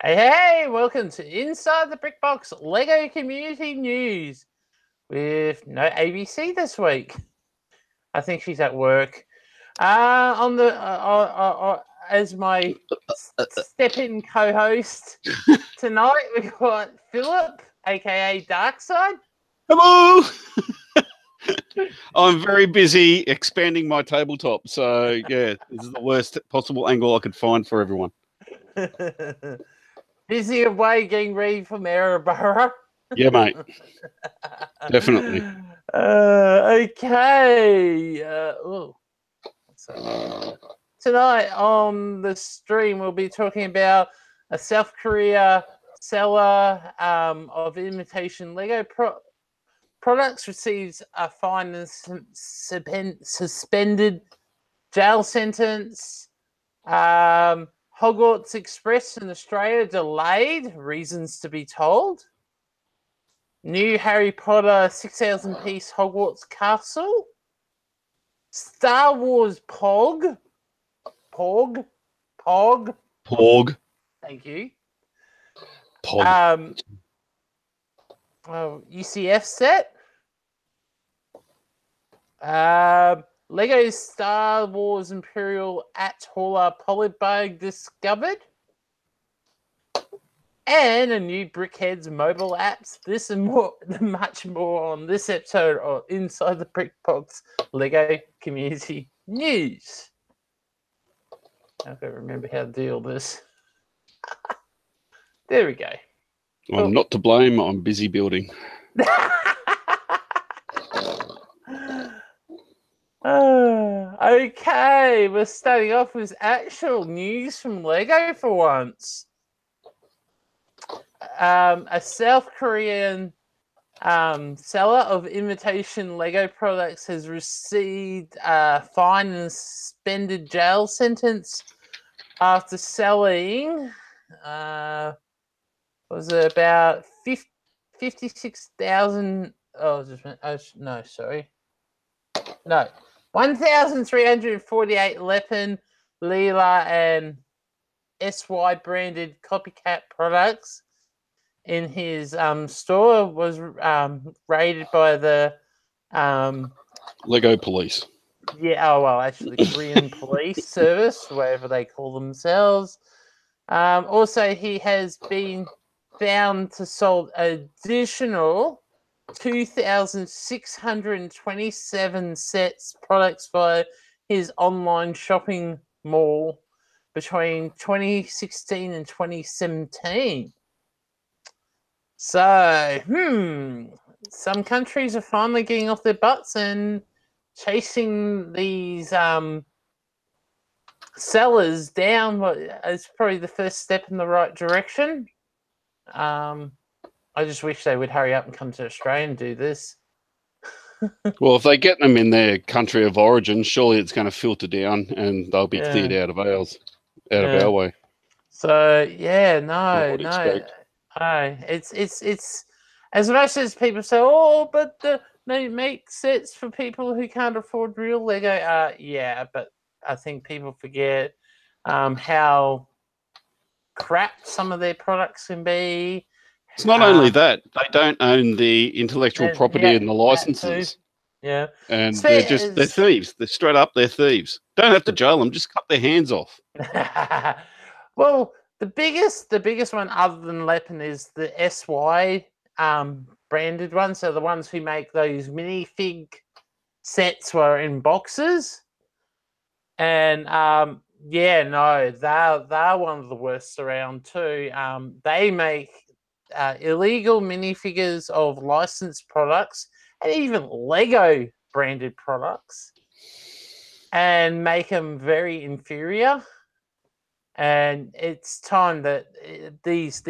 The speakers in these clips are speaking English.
Hey, welcome to Inside the Brick Box Lego Community News with no ABC this week. I think she's at work. As my step-in co-host tonight, we've got Philip, aka Darkside. Hello! I'm very busy expanding my tabletop, so yeah, this is the worst possible angle I could find for everyone. Busy away getting ready for Maryborough. Yeah, mate. Definitely. Okay. Tonight on the stream, we'll be talking about a South Korea seller of imitation Lego products receives a fine and suspended jail sentence. Hogwarts Express in Australia delayed, reasons to be told. New Harry Potter 6,000 piece Hogwarts Castle. Star Wars Pog. Thank you. Pog. UCF set. Lego Star Wars Imperial Atoller Polybag discovered. And a new Brickheads mobile apps. This and more, much more on this episode of Inside the Brick Box Lego Community News. I've got to remember how to do all this. There we go. I'm not to blame. I'm busy building. Okay, we're starting off with actual news from Lego for once. A South Korean seller of imitation Lego products has received a fine and suspended jail sentence after selling was it about 56,000 no 1,348 Lepin, Leela and SY branded copycat products in his store. Was raided by the Lego police. Yeah, actually Korean police service, whatever they call themselves. Also, he has been found to sold additional 2,627 products via his online shopping mall between 2016 and 2017. So, some countries are finally getting off their butts and chasing these sellers down. It's probably the first step in the right direction. I just wish they would hurry up and come to Australia and do this. Well, if they get them in their country of origin, surely it's going to filter down and they'll be cleared out of our way. So it's as much as people say, but they make sets for people who can't afford real Lego. But I think people forget how crap some of their products can be. It's not only that, they don't own the intellectual property and the licenses. Yeah. And they're thieves. They're straight up, they're thieves. Don't have to jail them, just cut their hands off. Well, the biggest one other than Lepin is the SY branded ones. So the ones who make those minifig sets were in boxes. And they're one of the worst around too. They make illegal minifigures of licensed products and even Lego branded products and make them very inferior. And it's time that these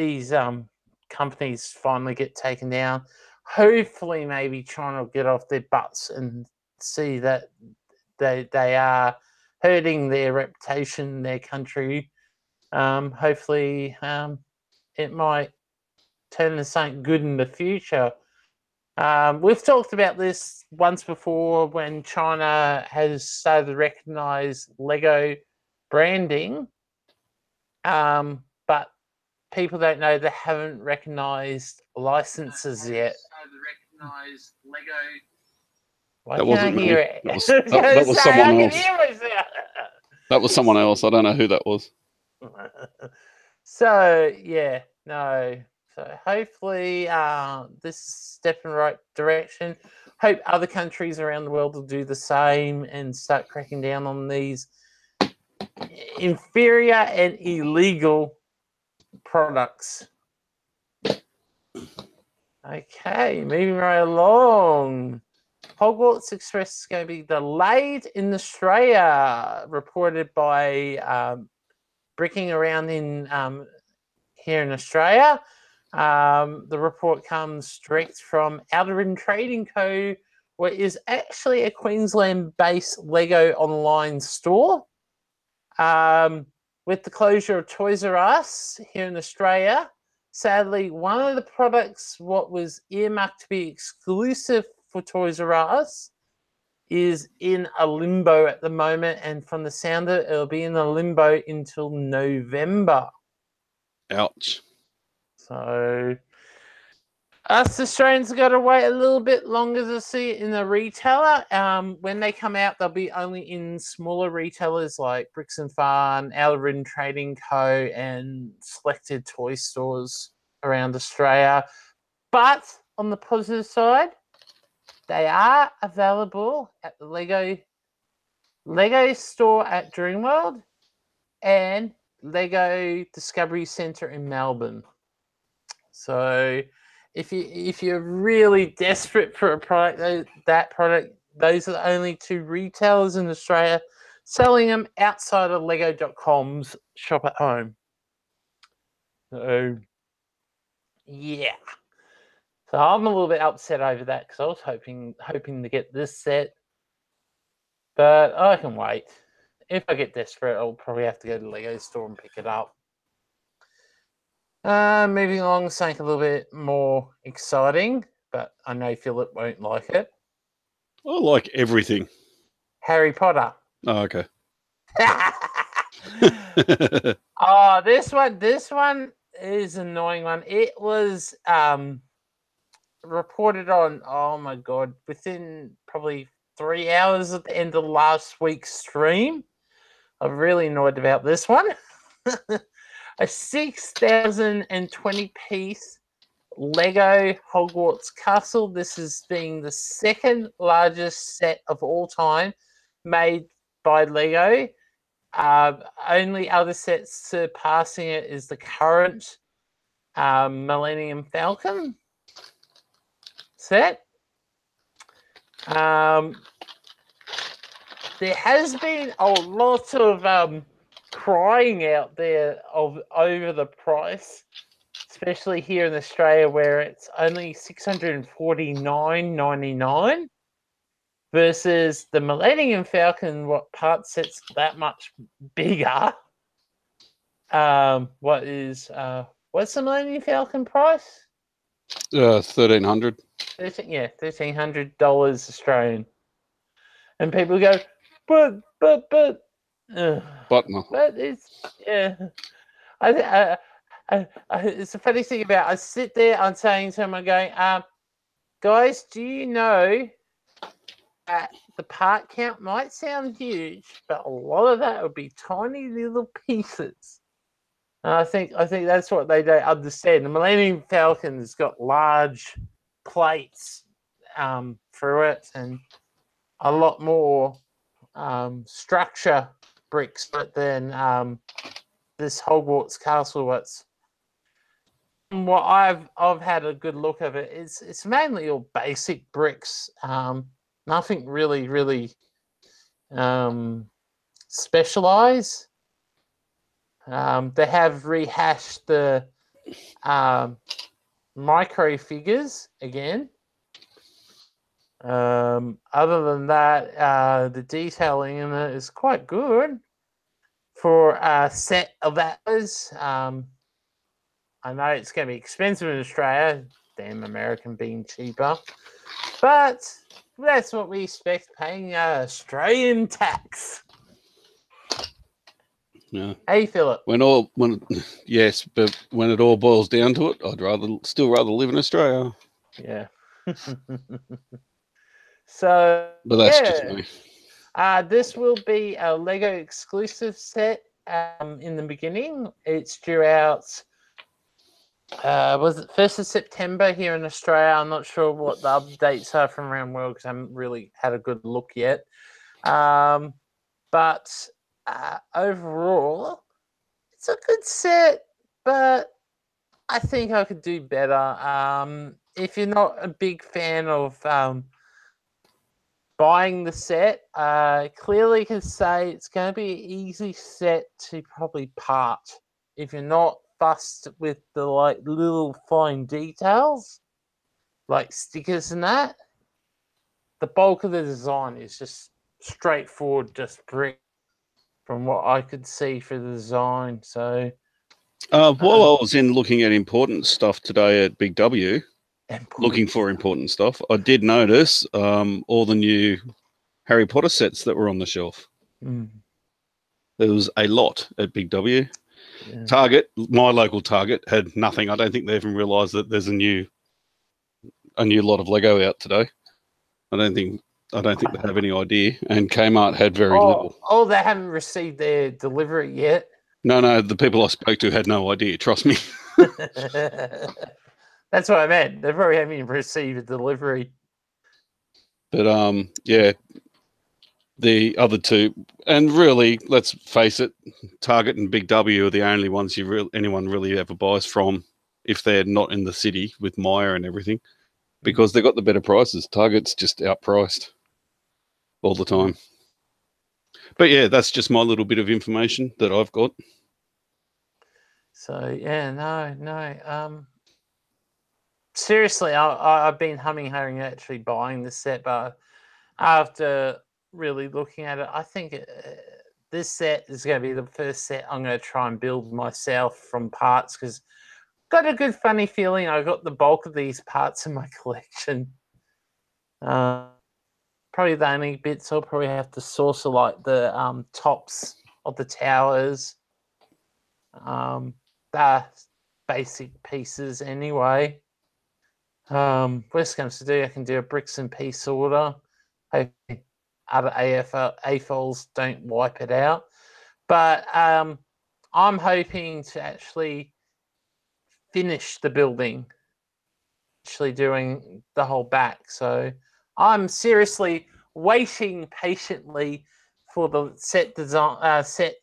companies finally get taken down. Hopefully, maybe China will get off their butts and see that they are hurting their reputation, their country. Hopefully, it might turn into something good in the future. We've talked about this once before when China has started to recognize Lego branding. But people don't know, they haven't recognised licenses yet. Why That can't wasn't I hear me. it? That was someone else. That was someone else. I don't know who that was. So yeah, no. So hopefully, this is a step in the right direction. Hope other countries around the world will do the same and start cracking down on these inferior and illegal products. Okay, moving right along. Hogwarts Express is going to be delayed in Australia, reported by Bricking Around in here in Australia. The report comes direct from Outer Rim Trading Co., which is actually a Queensland-based Lego online store. With the closure of Toys R Us here in Australia, sadly, one of the products what was earmarked to be exclusive for Toys R Us is in a limbo at the moment, and from the sound of it, it'll be in a limbo until November. Ouch. So us Australians have got to wait a little bit longer to see it in the retailer. When they come out, they'll be only in smaller retailers like Bricks and Farm, Outer Rim Trading Co., and selected toy stores around Australia. But on the positive side, they are available at the Lego store at Dreamworld and Lego Discovery Centre in Melbourne. So if you're really desperate for a product, that product, those are the only two retailers in Australia selling them outside of Lego.com's shop at home. So yeah. So I'm a little bit upset over that because I was hoping to get this set, but I can wait. If I get desperate, I'll probably have to go to the Lego store and pick it up. Moving along, something a little bit more exciting, but I know Philip won't like it. I like everything. Harry Potter. Oh, okay. Oh, this one is an annoying one. It was reported on, oh my god, within probably 3 hours at the end of last week's stream. I'm really annoyed about this one. A 6,020 piece Lego Hogwarts Castle. This is being the second largest set of all time made by Lego. Only other sets surpassing it is the current Millennium Falcon set. There has been a lot of crying out there over the price, especially here in Australia where it's only $649.99 versus the Millennium Falcon, what part sets that much bigger. What's the Millennium Falcon price? $1,300. $1,300 Australian. And people go, but it's it's a funny thing about I sit there, I'm saying to someone going, guys, do you know that the part count might sound huge, but a lot of that would be tiny little pieces. And I think that's what they don't understand. The Millennium Falcon's got large plates through it and a lot more structure bricks than this Hogwarts Castle. What I've had a good look of it. It's mainly all basic bricks. Nothing really specialized. They have rehashed the micro figures again. Other than that, the detailing in it is quite good for a set of those. I know it's going to be expensive in Australia, damn American being cheaper, but that's what we expect, paying Australian tax. Yeah. Hey, Philip. Yes, but when it all boils down to it, I'd still rather live in Australia. Yeah. So, But that's just me. this will be a Lego exclusive set in the beginning. It's due out, was it 1st of September here in Australia? I'm not sure what the updates are from around the world because I haven't really had a good look yet. But overall, it's a good set, but I think I could do better. If you're not a big fan of buying the set, clearly can say it's going to be an easy set to probably part if you're not fussed with the little fine details like stickers and that. The bulk of the design is just straightforward, just brick from what I could see for the design. So while I was in looking at important stuff today at Big W, looking for important stuff, I did notice all the new Harry Potter sets that were on the shelf. There was a lot at Big W. Yeah. Target, my local Target, had nothing. I don't think they even realised that there's a new lot of Lego out today. I don't think they have any idea. And Kmart had very little. Oh, they haven't received their delivery yet. No, the people I spoke to had no idea. Trust me. That's what I meant. They probably haven't even received a delivery. But yeah, the other two, and really, let's face it, Target and Big W are the only ones anyone really ever buys from if they're not in the city with Myer and everything, because they've got the better prices. Target's just outpriced all the time. But yeah, that's just my little bit of information that I've got. So yeah, no. Seriously, I've been humming actually buying the set, but after really looking at it, I think this set is going to be the first set I'm going to try and build myself from parts because got a good funny feeling I got the bulk of these parts in my collection. Probably the only bits I'll probably have to source are like the tops of the towers. They're basic pieces anyway. Worst comes to do, I can do a bricks and piece order. Hopefully other AFOLs don't wipe it out. But I'm hoping to actually finish the building, actually doing the whole back. So I'm seriously waiting patiently for the set design, set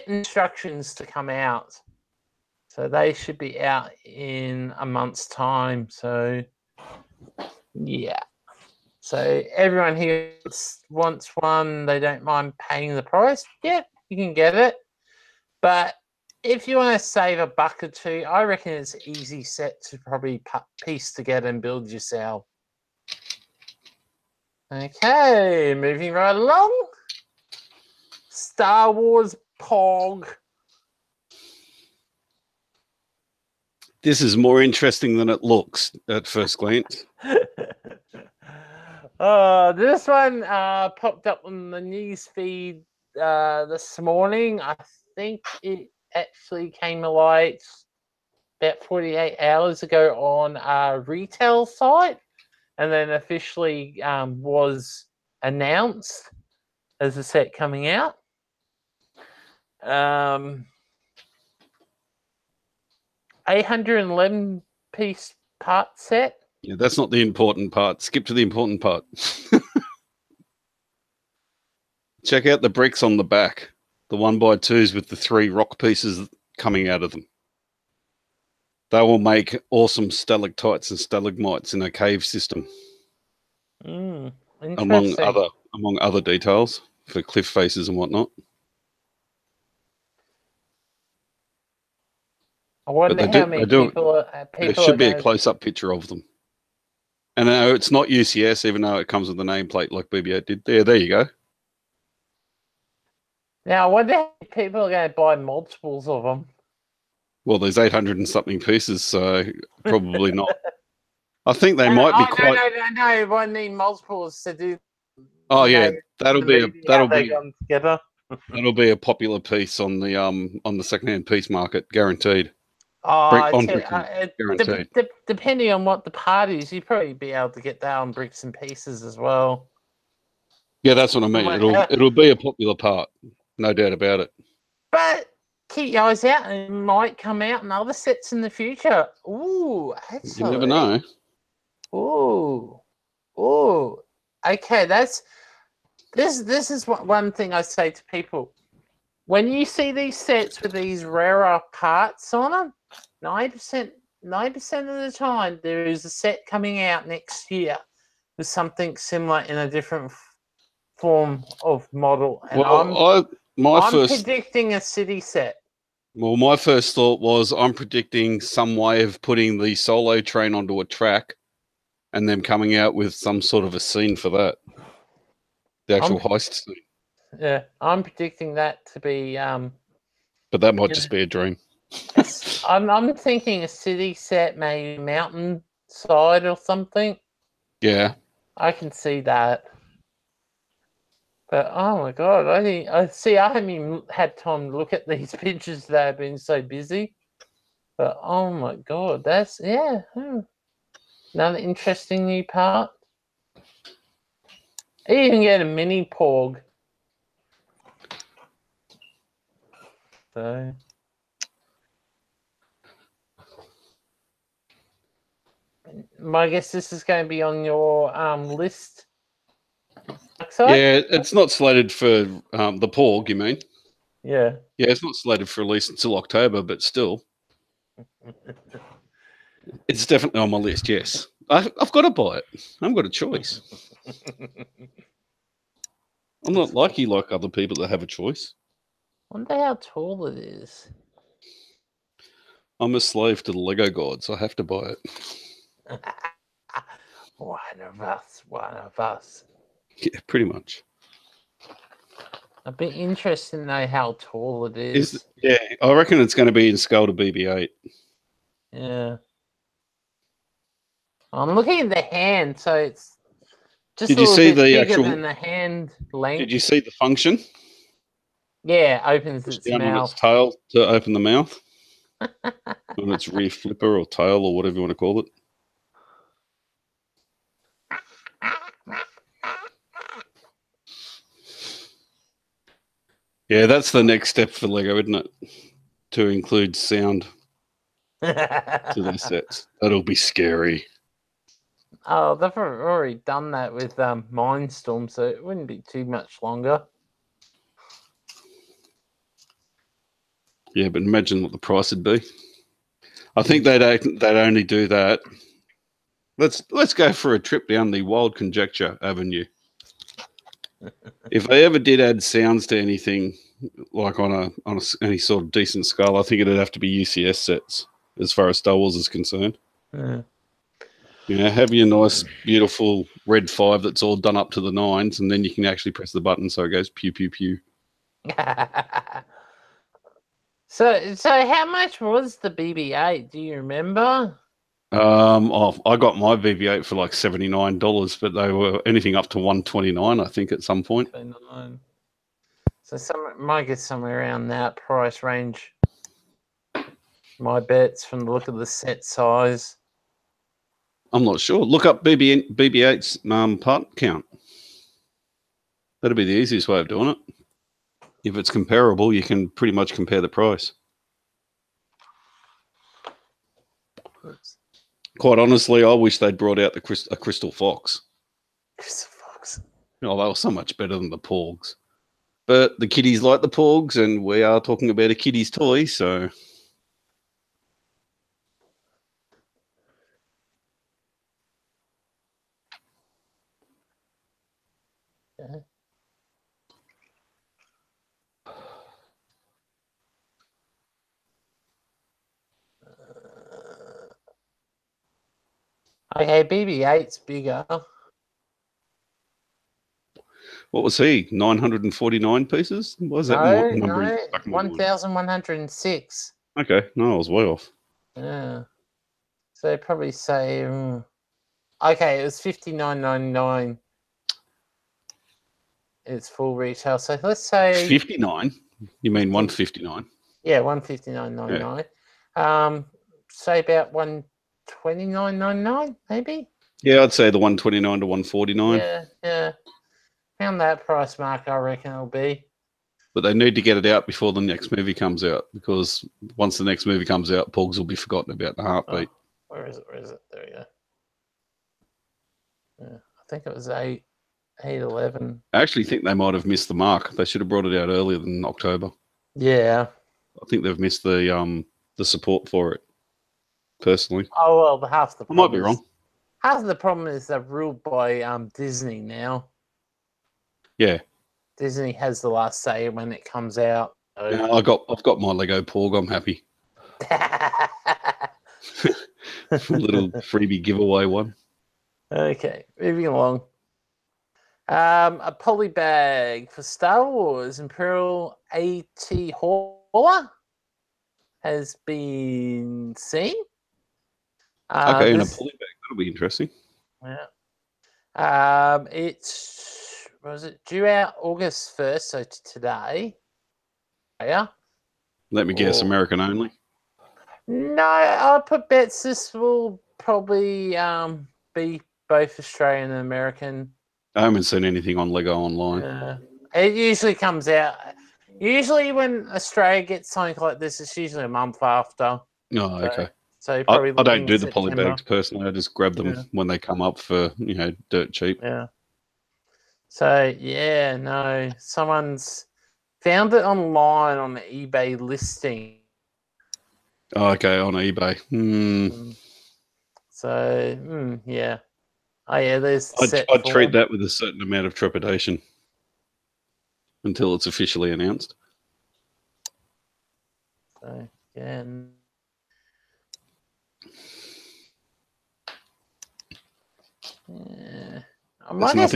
instructions to come out. So they should be out in a month's time. So yeah. So everyone here wants one, they don't mind paying the price. Yeah, you can get it. But if you want to save a buck or two, I reckon it's an easy set to probably piece together and build yourself. Okay, moving right along. Star Wars Pog. This is more interesting than it looks at first glance. This one popped up on the news feed this morning. I think it actually came alight about 48 hours ago on a retail site and then officially was announced as a set coming out. 811 piece part set. Yeah, that's not the important part. Skip to the important part. Check out the bricks on the back. The 1x2s with the 3 rock pieces coming out of them. They will make awesome stalactites and stalagmites in a cave system. Among other details for cliff faces and whatnot. I wonder how many people there should be a close-up picture of them. And no, it's not UCS, even though it comes with a nameplate like BB-8 did. There you go. Now, I wonder how many people are going to buy multiples of them. Well, there's 800 and something pieces, so probably not. I think they might be quite... No, I need multiples to do... Oh, yeah. That'll the be movie, how they gone together. that'll be a popular piece on the secondhand piece market, guaranteed. Oh, Guaranteed. depending on what the part is, you'd probably be able to get that on bricks and pieces as well. Yeah, that's what I mean. It'll be a popular part, no doubt about it. But keep your eyes out, and it might come out in other sets in the future. Ooh, actually, You never know. Ooh. Okay, this is one thing I say to people. When you see these sets with these rarer parts on them, 90% of the time there is a set coming out next year with something similar in a different form of model. And I'm predicting a city set. Well, my first thought was I'm predicting some way of putting the solo train onto a track and them coming out with some sort of a scene for that. The actual heist scene. Yeah, I'm predicting that to be but that might just be a dream. I'm thinking a city set, maybe mountain side or something. Yeah. I can see that. But oh my god, I haven't even had time to look at these pictures today. I've been so busy. But oh my god, that's another interesting new part. You can get a mini porg. So I guess this is going to be on your list. Yeah, it's not slated for the porg, you mean? Yeah. Yeah, it's not slated for release until October, but still. It's definitely on my list, yes. I've got to buy it. I haven't got a choice. I'm not like you like other people that have a choice. I wonder how tall it is. I'm a slave to the Lego gods. I have to buy it. One of us. Yeah, pretty much. I'd be interested to know how tall it is. Yeah, I reckon it's going to be in scale to BB-8. Yeah. I'm looking at the hand, so it's just Did a you little see bit the bigger actual than the hand length. Did you see the function? Yeah, opens Push its down mouth. on its tail to open the mouth. On its rear flipper or tail or whatever you want to call it. Yeah, that's the next step for Lego, isn't it? To include sound to their sets. That'll be scary. Oh, they've already done that with Mindstorm, so it wouldn't be too much longer. Yeah, but imagine what the price would be. I think they'd only do that. Let's go for a trip down the Wild Conjecture Avenue. If they ever did add sounds to anything, like on any sort of decent scale, I think it'd have to be UCS sets as far as Star Wars is concerned. Yeah. You know, have your nice, beautiful red 5 that's all done up to the 9s, and then you can actually press the button so it goes pew pew pew. So how much was the BB-8? Do you remember? I got my BB-8 for like $79, but they were anything up to $129, I think, at some point. So might get somewhere around that price range. My bets from the look of the set size. I'm not sure. Look up BB-8's part count. That'd be the easiest way of doing it. If it's comparable, you can pretty much compare the price. Oops. Quite honestly, I wish they'd brought out a Crystal Fox. Crystal Fox. Oh, they were so much better than the Porgs. But the kiddies like the Porgs, and we are talking about a kiddie's toy, so... Yeah. Okay, BB-8's bigger. What was he? 949 pieces? What was that? No, 1,106. Okay, no, I was way off. Yeah. So they'd probably say... okay, it was $59.99. its full retail. So let's say 59. You mean 159? Yeah, $159.99. Say about $129.99, maybe. Yeah, I'd say the 129 to 149. Yeah. Around that price mark, I reckon it'll be. But they need to get it out before the next movie comes out, because once the next movie comes out, Pogs will be forgotten about in a heartbeat. Where is it? There we go. Yeah, I think it was 8/11. I actually think they might have missed the mark. They should have brought it out earlier than October. Yeah. I think they've missed the support for it, personally. Oh, well, half the I problem might be wrong. Half of the problem is they're ruled by Disney now. Yeah. Disney has the last say when it comes out. So. No, I've got my Lego Porg. I'm happy. Little freebie giveaway one. Okay, moving along. A poly bag for Star Wars Imperial AT Hauler has been seen. Okay, in a poly bag. That'll be interesting. Yeah. Was it due out August 1st, so today? Yeah. Let me guess, American only? No, I put bets this will probably be both Australian and American. I haven't seen anything on Lego online. It usually comes out. Usually, when Australia gets something like this, it's usually a month after. Oh, okay. So probably I don't do the September. poly bags personally. I just grab them when they come up for dirt cheap. Yeah. So no, someone's found it online on the eBay listing. Oh, okay, on eBay. So yeah. Oh yeah, there's. I'd treat that with a certain amount of trepidation until it's officially announced. So again. Yeah. I guess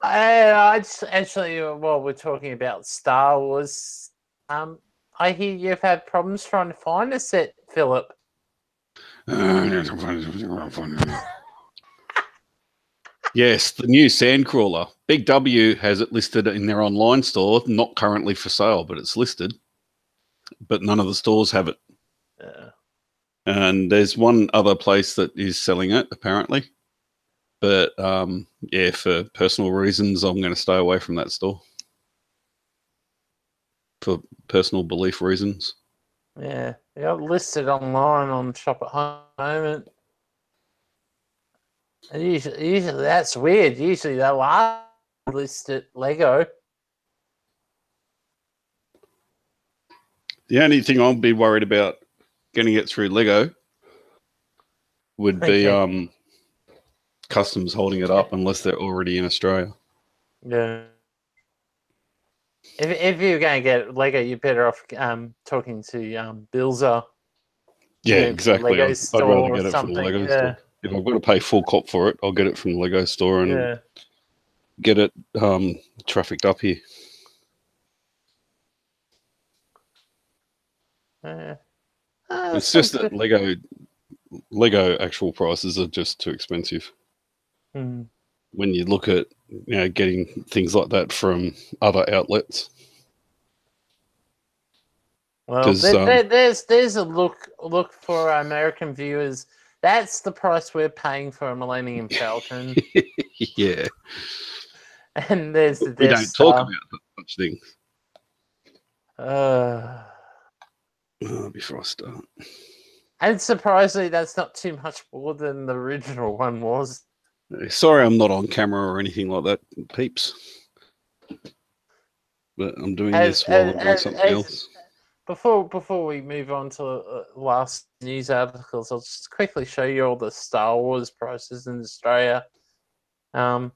I just actually, while we're talking about Star Wars, I hear you've had problems trying to find a set, Philip. Yes, the new Sandcrawler. Big W has it listed in their online store, not currently for sale, but it's listed. But none of the stores have it. Yeah. And there's one other place that is selling it, apparently. But for personal reasons, I'm going to stay away from that store. For personal belief reasons. Yeah, they got listed online on Shop at Home. And usually that's weird. Usually they'll list at Lego. The only thing I'll be worried about getting it through Lego would be customs holding it up unless they're already in Australia. Yeah. If you're going to get Lego, you're better off talking to Bilza. Yeah, exactly. Lego I'd rather get it from the Lego store. If I've got to pay full cop for it, I'll get it from the Lego store and get it trafficked up here. It's just that Lego actual prices are just too expensive. When you look at getting things like that from other outlets. Well, there's a look for our American viewers. That's the price we're paying for a Millennium Falcon. Yeah. And there's the we don't talk about such things. Before I start. And surprisingly, that's not too much more than the original one was. Sorry I'm not on camera or anything like that, peeps. But I'm doing this while I'm doing something else. Before we move on to the last news articles, I'll just quickly show you all the Star Wars prices in Australia. Let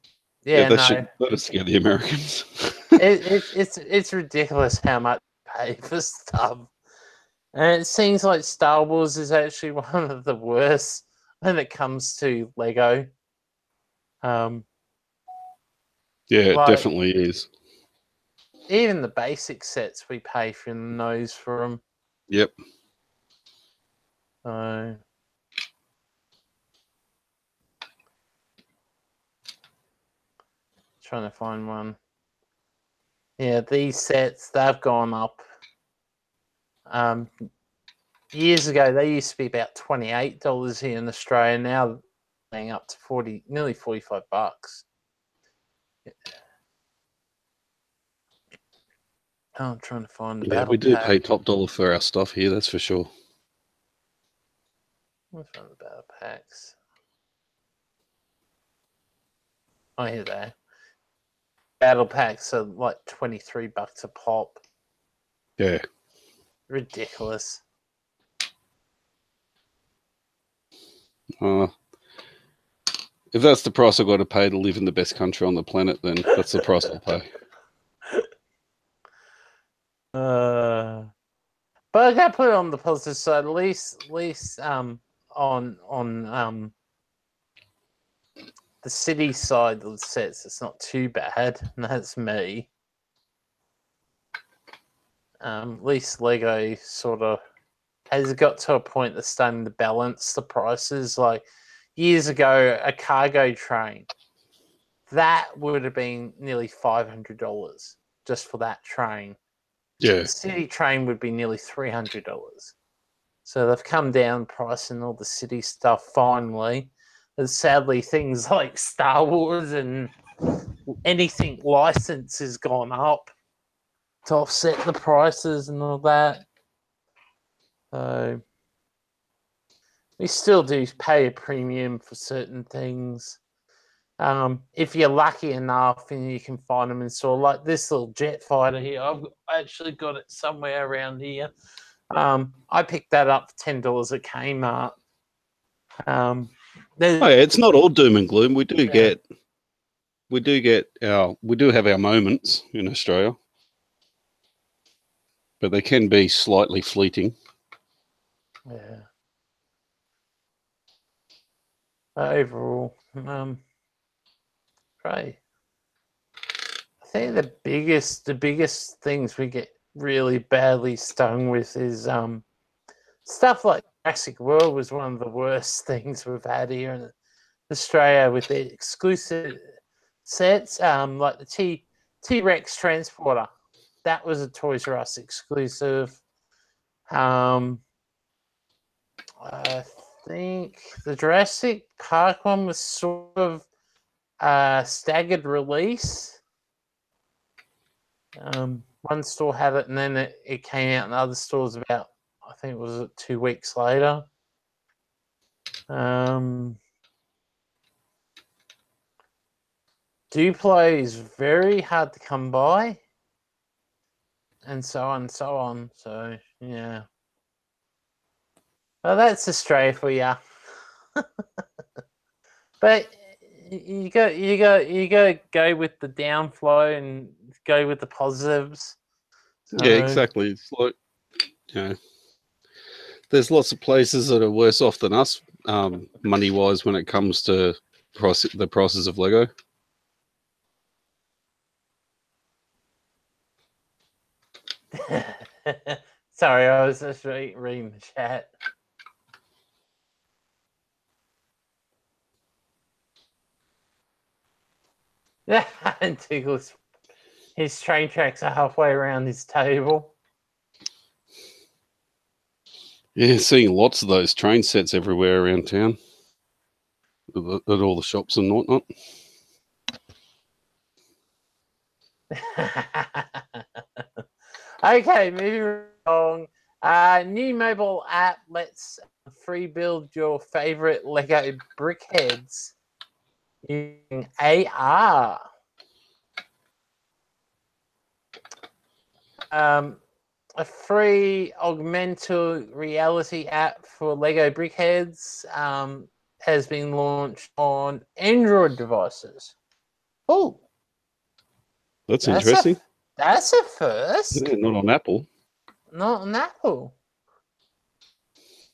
us scare the Americans. It's ridiculous how much you pay for stuff. And it seems like Star Wars is actually one of the worst when it comes to Lego. Yeah, it definitely is. Even the basic sets we pay for the nose for them. Yep. trying to find one. Yeah, these sets, they've gone up. Years ago, they used to be about $28 here in Australia. Now, they're up to nearly $45. Oh, I'm trying to find the battle we do pack. pay top dollar for our stuff here, that's for sure. What's one of the battle packs? Oh, here they are. Battle packs are like $23 a pop. Yeah. Ridiculous. If that's the price I've got to pay to live in the best country on the planet, then that's the price I'll pay. But I gotta put it on the positive side. At least on the city side of the sets, it's not too bad. And that's me. At least Lego sort of has got to a point that's starting to balance the prices. Like years ago, a cargo train that would have been nearly $500 just for that train. Yeah. The city train would be nearly $300. So they've come down pricing all the city stuff finally. And sadly, things like Star Wars and anything licensed has gone up to offset the prices and all that. So we still do pay a premium for certain things. If you're lucky enough and you can find them in store, like this little jet fighter here, I've actually got it somewhere around here. I picked that up for $10 at Kmart. It's not all doom and gloom. We do have our moments in Australia, but they can be slightly fleeting. Yeah. Overall, right. I think the biggest things we get really badly stung with is stuff like Jurassic World was one of the worst things we've had here in Australia with the exclusive sets, like the T-Rex transporter. That was a Toys R Us exclusive. I think the Jurassic Park one was sort of staggered release. One store had it, and then it came out in other stores about, I think it was 2 weeks later. Duplo is very hard to come by, and so on and so on. So yeah, well, that's Australia for you. But you go with the downflow and go with the positives. So, yeah, exactly. It's like, there's lots of places that are worse off than us, money wise, when it comes to the prices of Lego. Sorry, I was just reading the chat. Yeah, and Tiggles, his train tracks are halfway around his table. Yeah, seeing lots of those train sets everywhere around town at all the shops and whatnot. Okay, moving along. New mobile app lets free build your favorite Lego brickheads using AR. A free augmented reality app for Lego brickheads has been launched on Android devices. Oh, that's interesting. That's a first. Yeah, not on Apple. Not on Apple.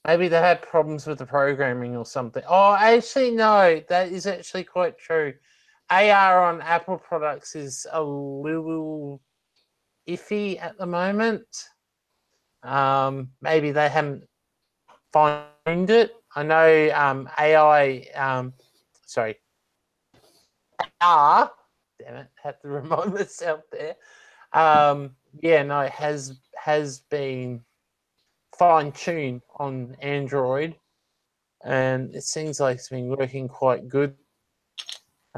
Maybe they had problems with the programming or something. Oh, actually, no. That is actually quite true. AR on Apple products is a little iffy at the moment. Maybe they haven't found it. I know AR Damn it, had to remind myself there. Yeah, no, it has been fine-tuned on Android, and it seems like it's been working quite good.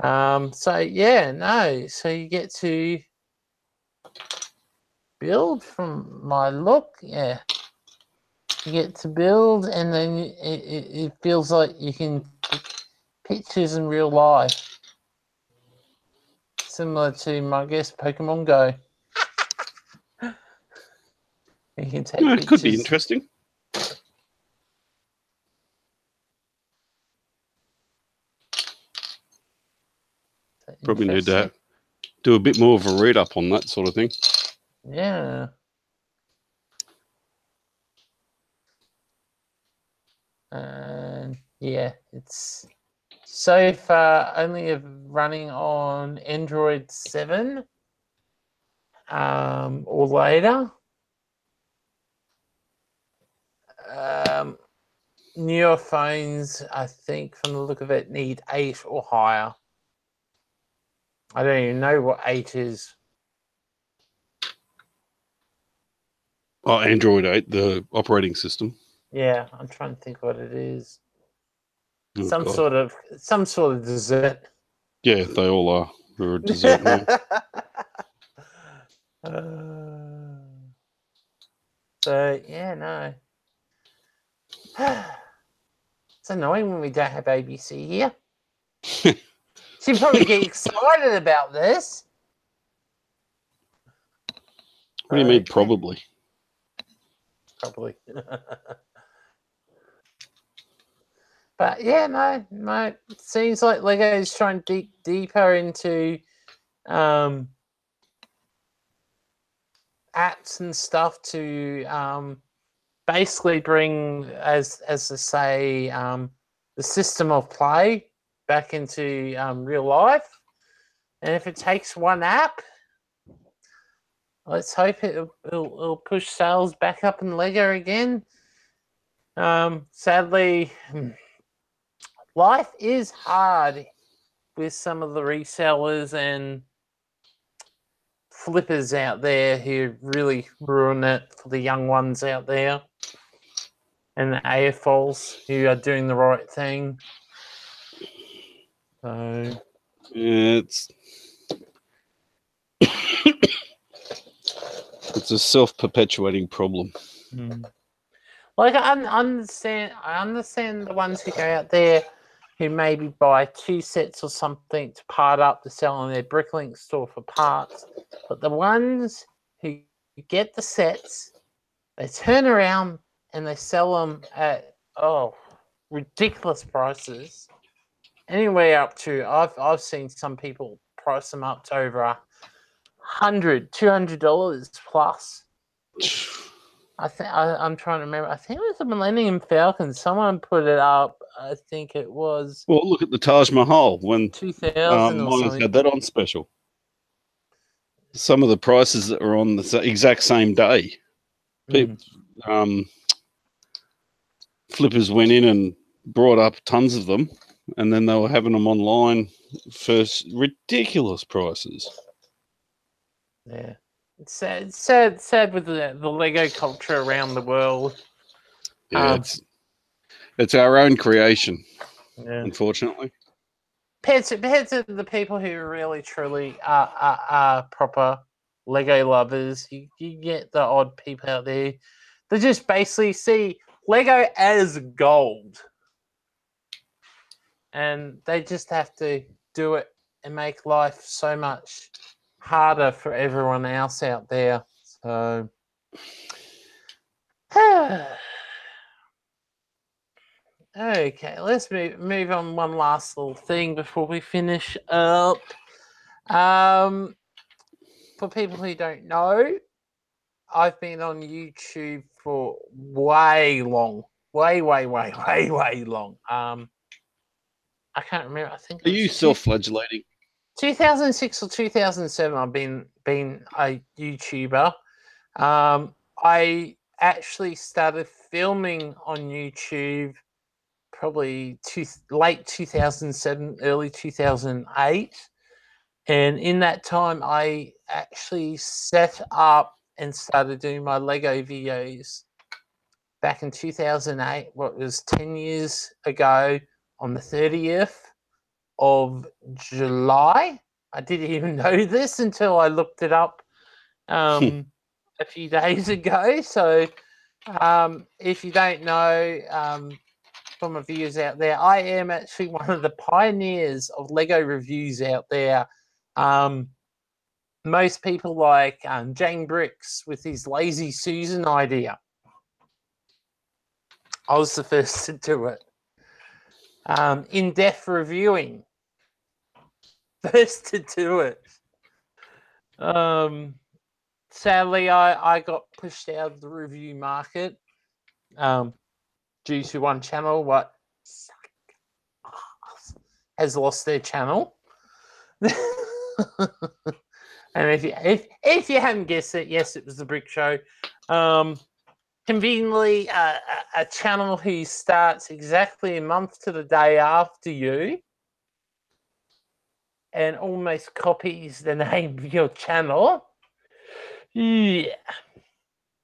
So yeah, no, so you get to build from my look, yeah. You get to build, and then it feels like you can take pictures in real life, similar to, I guess, Pokemon Go. You can take No, it could be pictures. interesting. Probably need to do a bit more of a read up on that sort of thing. Yeah. Yeah, it's so far only running on Android 7 or later. Newer phones, I think, from the look of it, need 8 or higher. I don't even know what 8 is. Oh, Android 8, the operating system. Yeah, I'm trying to think what it is. Oh, some God. sort of dessert. Yeah, they all are. They're a dessert now. So yeah, no. It's annoying when we don't have ABC here. She'd probably get excited about this. What do you mean, probably? Probably. But yeah, no. It seems like Lego's trying deeper into apps and stuff to basically bring, as to say, the system of play back into real life. And if it takes one app, let's hope it'll push sales back up in Lego again. Sadly, life is hard with some of the resellers and flippers out there who really ruin it for the young ones out there, and the AFOLs who are doing the right thing. So It's it's a self-perpetuating problem. Like I understand the ones who go out there who maybe buy 2 sets or something to part up to sell on their Bricklink store for parts. But the ones who get the sets, they turn around and they sell them at ridiculous prices. Anywhere up to, I've seen some people price them up to over $100-$200 plus. I'm trying to remember. I think it was the Millennium Falcon. Someone put it up. I think it was. Well, look at the Taj Mahal when 2000 or Myers something. had that on special. Some of the prices that were on the exact same day. Flippers went in and brought up tons of them, and then they were having them online for ridiculous prices. Yeah, it's sad with the Lego culture around the world. Yeah, it's our own creation, unfortunately. Compared to the people who really truly are proper Lego lovers, you get the odd people out there that just basically see Lego as gold, and they just have to do it and make life so much harder for everyone else out there. So okay, let's move on one last little thing before we finish up. For people who don't know, I've been on YouTube for way long. Way long. I can't remember. I think Are you self-flagellating? 2006 or 2007. I've been a YouTuber. I actually started filming on YouTube probably late 2007, early 2008, And in that time, I actually set up and started doing my Lego videos back in 2008, what was 10 years ago, on the 30th of July. I didn't even know this until I looked it up a few days ago. So if you don't know, for my viewers out there, I am actually one of the pioneers of Lego reviews out there. Most people like Jane Bricks with his Lazy Susan idea. I was the first to do it. In-depth reviewing. First to do it. Sadly, I got pushed out of the review market due to one channel what has lost their channel. And if you hadn't guessed it, yes, it was the Brick Show. Conveniently, a channel who starts exactly a month to the day after you and almost copies the name of your channel. Yeah.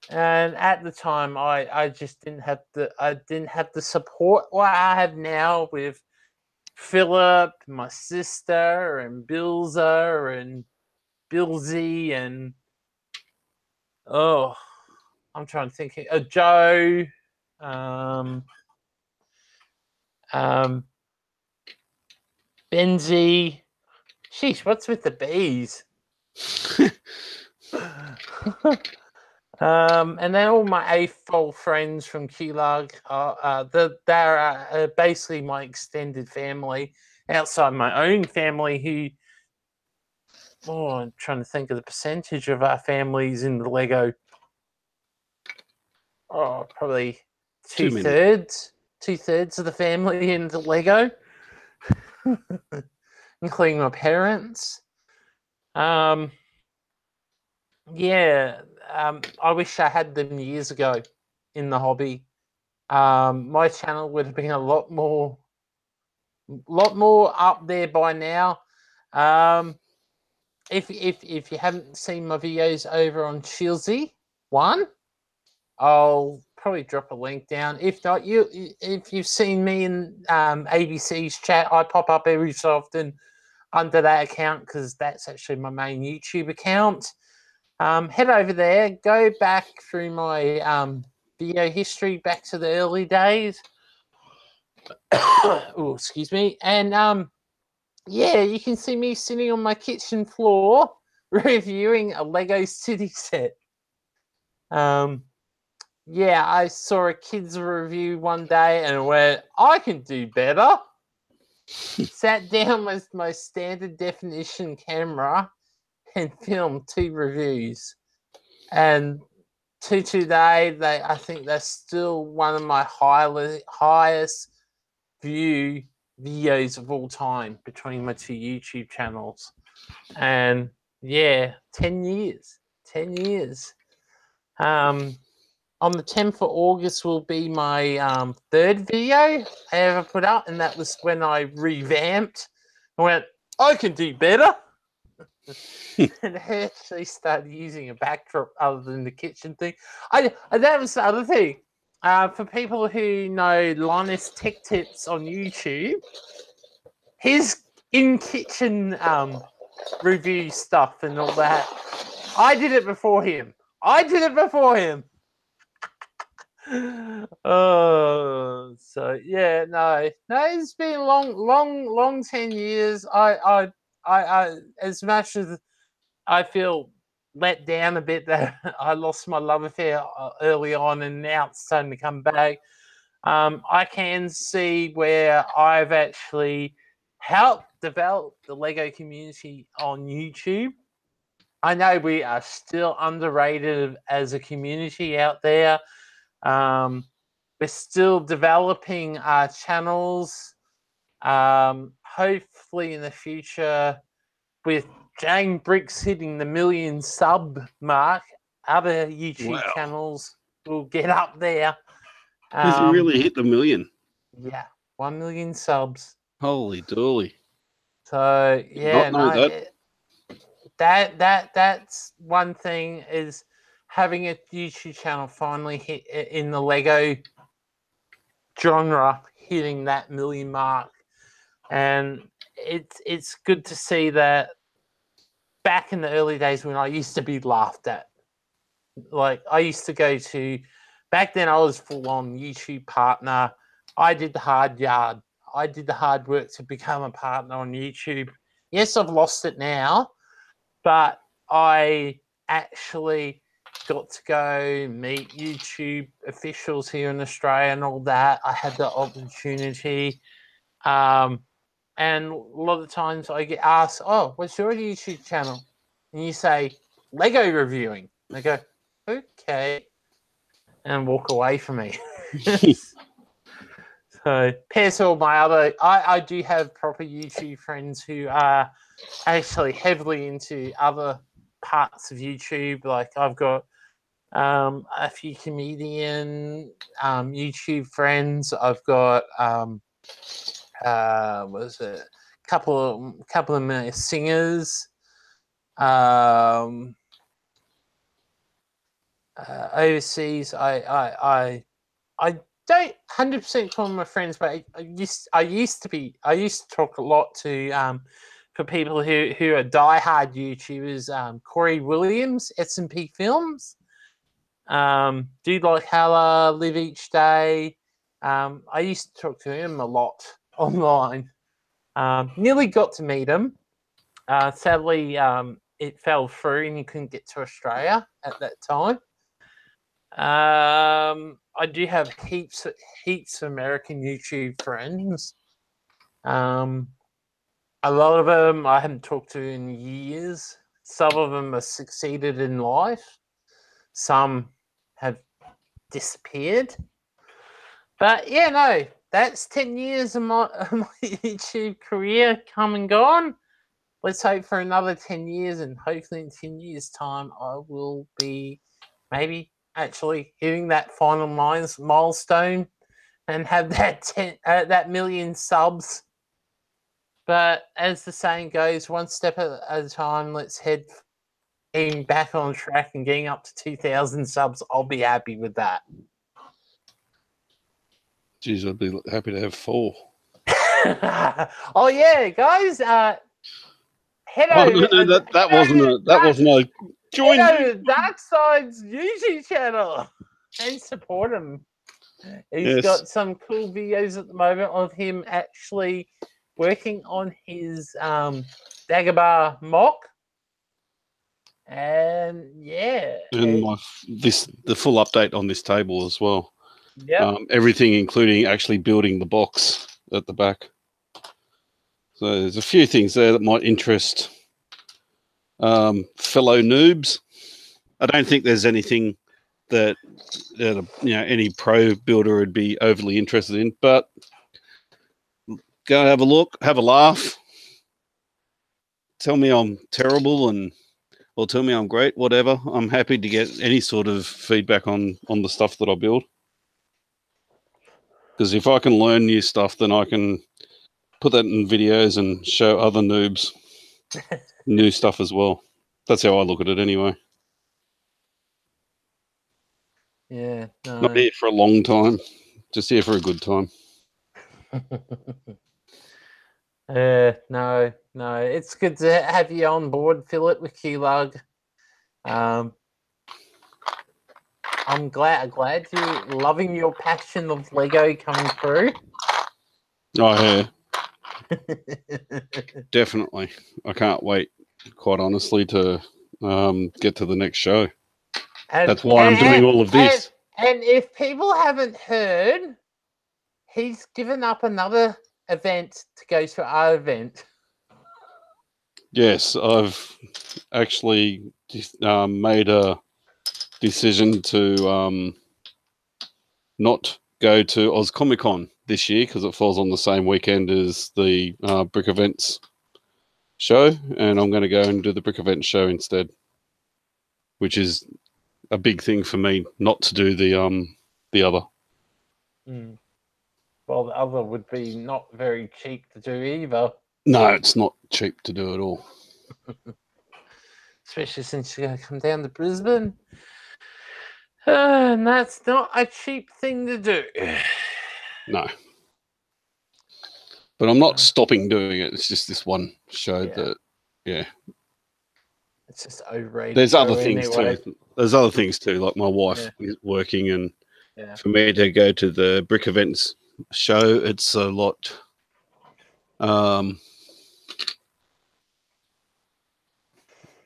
And at the time, I just didn't have the support what I have now with Philip, my sister, and Bilza and Billsy, and I'm trying to think. Joe, Benzie. Sheesh, what's with the bees? And then all my AFOL friends from QLUG, they're basically my extended family outside my own family I'm trying to think of the percentage of our families in the Lego. Probably two-thirds of the family in the Lego, including my parents. I wish I had them years ago in the hobby. My channel would have been a lot more up there by now. If you haven't seen my videos over on Shieldsy 1, I'll probably drop a link down. If not, if you've seen me in ABC's chat, I pop up every so often under that account because that's actually my main YouTube account. Head over there, go back through my video history back to the early days. Oh, excuse me. And you can see me sitting on my kitchen floor reviewing a Lego City set. I saw a kids review one day and went, I can do better. Sat down with my standard definition camera and filmed 2 reviews. And to today, I think they're still one of my highest view videos of all time between my 2 YouTube channels. And 10 years. 10 years. On the 10th of August will be my 3rd video I ever put up, and that was when I revamped. I went, I can do better. And I actually started using a backdrop other than the kitchen thing. That was the other thing. For people who know Linus Tech Tips on YouTube, his in-kitchen review stuff and all that, I did it before him. It's been long 10 years. I as much as I feel let down a bit that I lost my love affair early on and now it's starting to come back, I can see where I've actually helped develop the Lego community on YouTube. I know we are still underrated as a community out there. We're still developing our channels. Hopefully in the future, with Jane Bricks hitting the 1 million sub mark, other YouTube channels will get up there. Has he really hit the 1 million? Yeah, 1 million subs. Holy dooly. So, Did not know that. that's one thing, is having a YouTube channel finally hit in the Lego genre, hitting that 1 million mark, and it's good to see that. Back in the early days when I used to be laughed at, like I used to go to, back then I was full on YouTube partner. I did the hard yard. I did the hard work to become a partner on YouTube. Yes, I've lost it now, but I actually got to go meet YouTube officials here in Australia and all that. I had the opportunity. And a lot of the times I get asked, "Oh, what's your YouTube channel?" And you say, "Lego reviewing." They go, "Okay," and walk away from me. So, pairs all my other, I do have proper YouTube friends who are actually heavily into other parts of YouTube. Like I've got a few comedian YouTube friends. I've got was it couple of singers overseas. I don't 100% call them my friends, but I used to talk a lot to for people who are diehard YouTubers. Corey Williams, S&P Films, Dude Like Hella, Live Each Day. I used to talk to him a lot online. Nearly got to meet him. Sadly, it fell through and he couldn't get to Australia at that time. I do have heaps of American YouTube friends. A lot of them I haven't talked to in years. Some of them have succeeded in life. Some have disappeared. But yeah, no, that's 10 years of my YouTube career come and gone. Let's hope for another 10 years, and hopefully in 10 years' time, I will be maybe actually hitting that final milestone and have that 1 million subs. But as the saying goes, one step at a time. Let's head getting back on track and getting up to 2,000 subs. I'll be happy with that. Geez, I'd be happy to have 4. Oh yeah, guys! Head over. That wasn't a join. Head over to Darkside's YouTube channel and support him. He's got some cool videos at the moment of him actually working on his Dagobah mock. And yeah, and the full update on this table as well. Yeah, everything, including actually building the box at the back. So there's a few things there that might interest fellow noobs. I don't think there's anything that any pro builder would be overly interested in, but go and have a look, have a laugh. Tell me I'm terrible or tell me I'm great, whatever. I'm happy to get any sort of feedback on the stuff that I build. Because if I can learn new stuff, then I can put that in videos and show other noobs new stuff as well. That's how I look at it anyway. Yeah, no. Not here for a long time, just here for a good time. No. It's good to have you on board, Philip, with Keylug. I'm glad you're loving your passion of Lego coming through. Oh, yeah. Definitely. I can't wait, quite honestly, to get to the next show. That's why I'm doing all of this. And if people haven't heard, he's given up another event to go to our event. Yes, I've actually made a decision to not go to Oz Comic Con this year because it falls on the same weekend as the Brick Events show, and I'm going to go and do the Brick Events show instead, which is a big thing for me not to do the other. Mm. Well, the other would be not very cheap to do either. No, it's not cheap to do at all. especially since you're going to come down to Brisbane. And that's not a cheap thing to do. No. But I'm not stopping doing it. It's just this one show that, it's just overrated. There's other things too. There's other things too, like my wife is working, and for me to go to the Brick Events show, it's a lot. A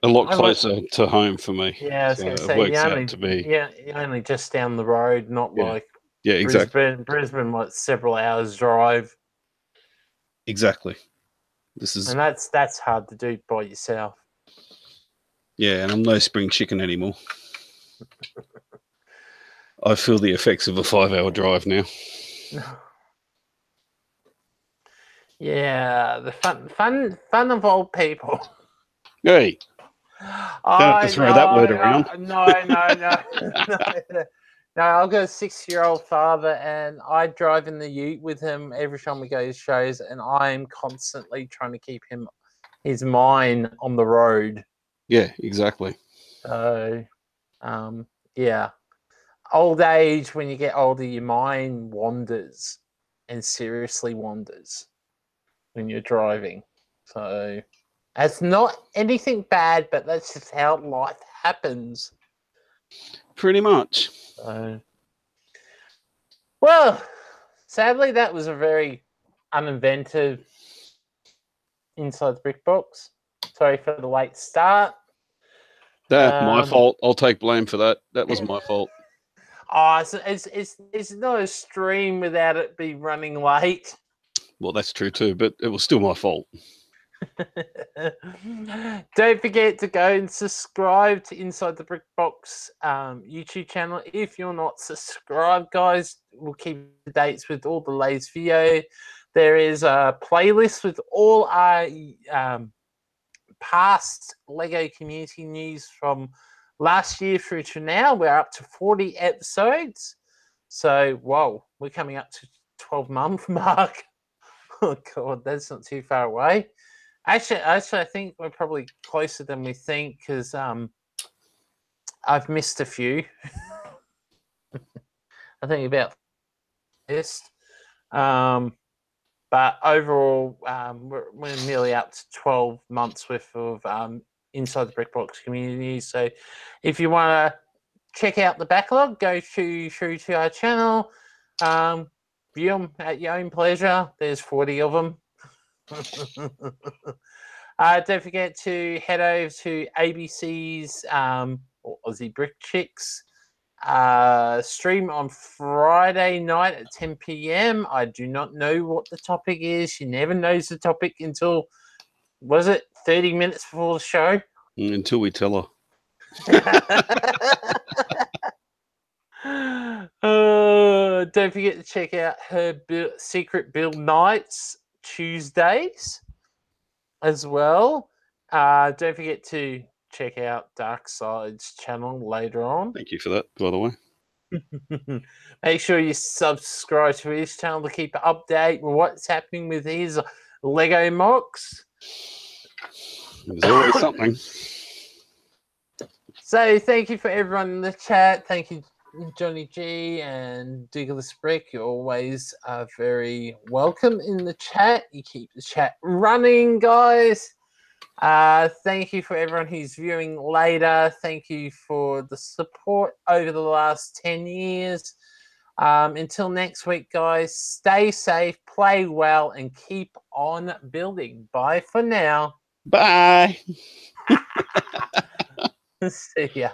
lot closer to home for me. Yeah, I was going to say, you're only just down the road, not like exactly. Brisbane, like several hours drive. Exactly. And that's hard to do by yourself. Yeah, and I'm no spring chicken anymore. I feel the effects of a 5-hour drive now. Yeah, the fun of old people. Hey, don't have to throw that word around. No. No, I've got a 6-year-old father, and I drive in the ute with him every time we go to shows, and I am constantly trying to keep his mind on the road. Yeah, exactly. So, yeah. Old age, when you get older, your mind wanders, and seriously wanders when you're driving. So, it's not anything bad, but that's just how life happens. Pretty much. Well, sadly, that was a very uninventive Inside the Brick Box. Sorry for the late start. My fault. I'll take blame for that. That was my fault. Oh, it's not a stream without it be running late. Well, that's true too, but it was still my fault. Don't forget to go and subscribe to Inside the Brick Box YouTube channel. If you're not subscribed, guys, we'll keep the dates with all the latest video. There is a playlist with all our past Lego community news from last year through to now. We're up to 40 episodes. So, whoa, we're coming up to 12-month mark. Oh, God, that's not too far away. Actually, I think we're probably closer than we think, because I've missed a few. I think about this. But overall, we're nearly up to 12 months worth of Inside the Brickbox community. So if you want to check out the backlog, go through to our channel, view them at your own pleasure. There's 40 of them. Don't forget to head over to ABC's or Aussie Brick Chicks stream on Friday night at 10 p.m. I do not know what the topic is. She never knows the topic until, was it 30 minutes before the show? Until we tell her. Don't forget to check out her secret build nights Tuesdays as well. Don't forget to check out Darkside's channel later on. Thank you for that, by the way. Make sure you subscribe to his channel to keep up to date with what's happening with his Lego mocks. There's always something. So thank you for everyone in the chat. Thank you, Johnny G and Douglas Brick. You're always very welcome in the chat. You keep the chat running, guys. Thank you for everyone who's viewing later. Thank you for the support over the last 10 years. Until next week, guys, stay safe, play well, and keep on building. Bye for now. Bye. See ya.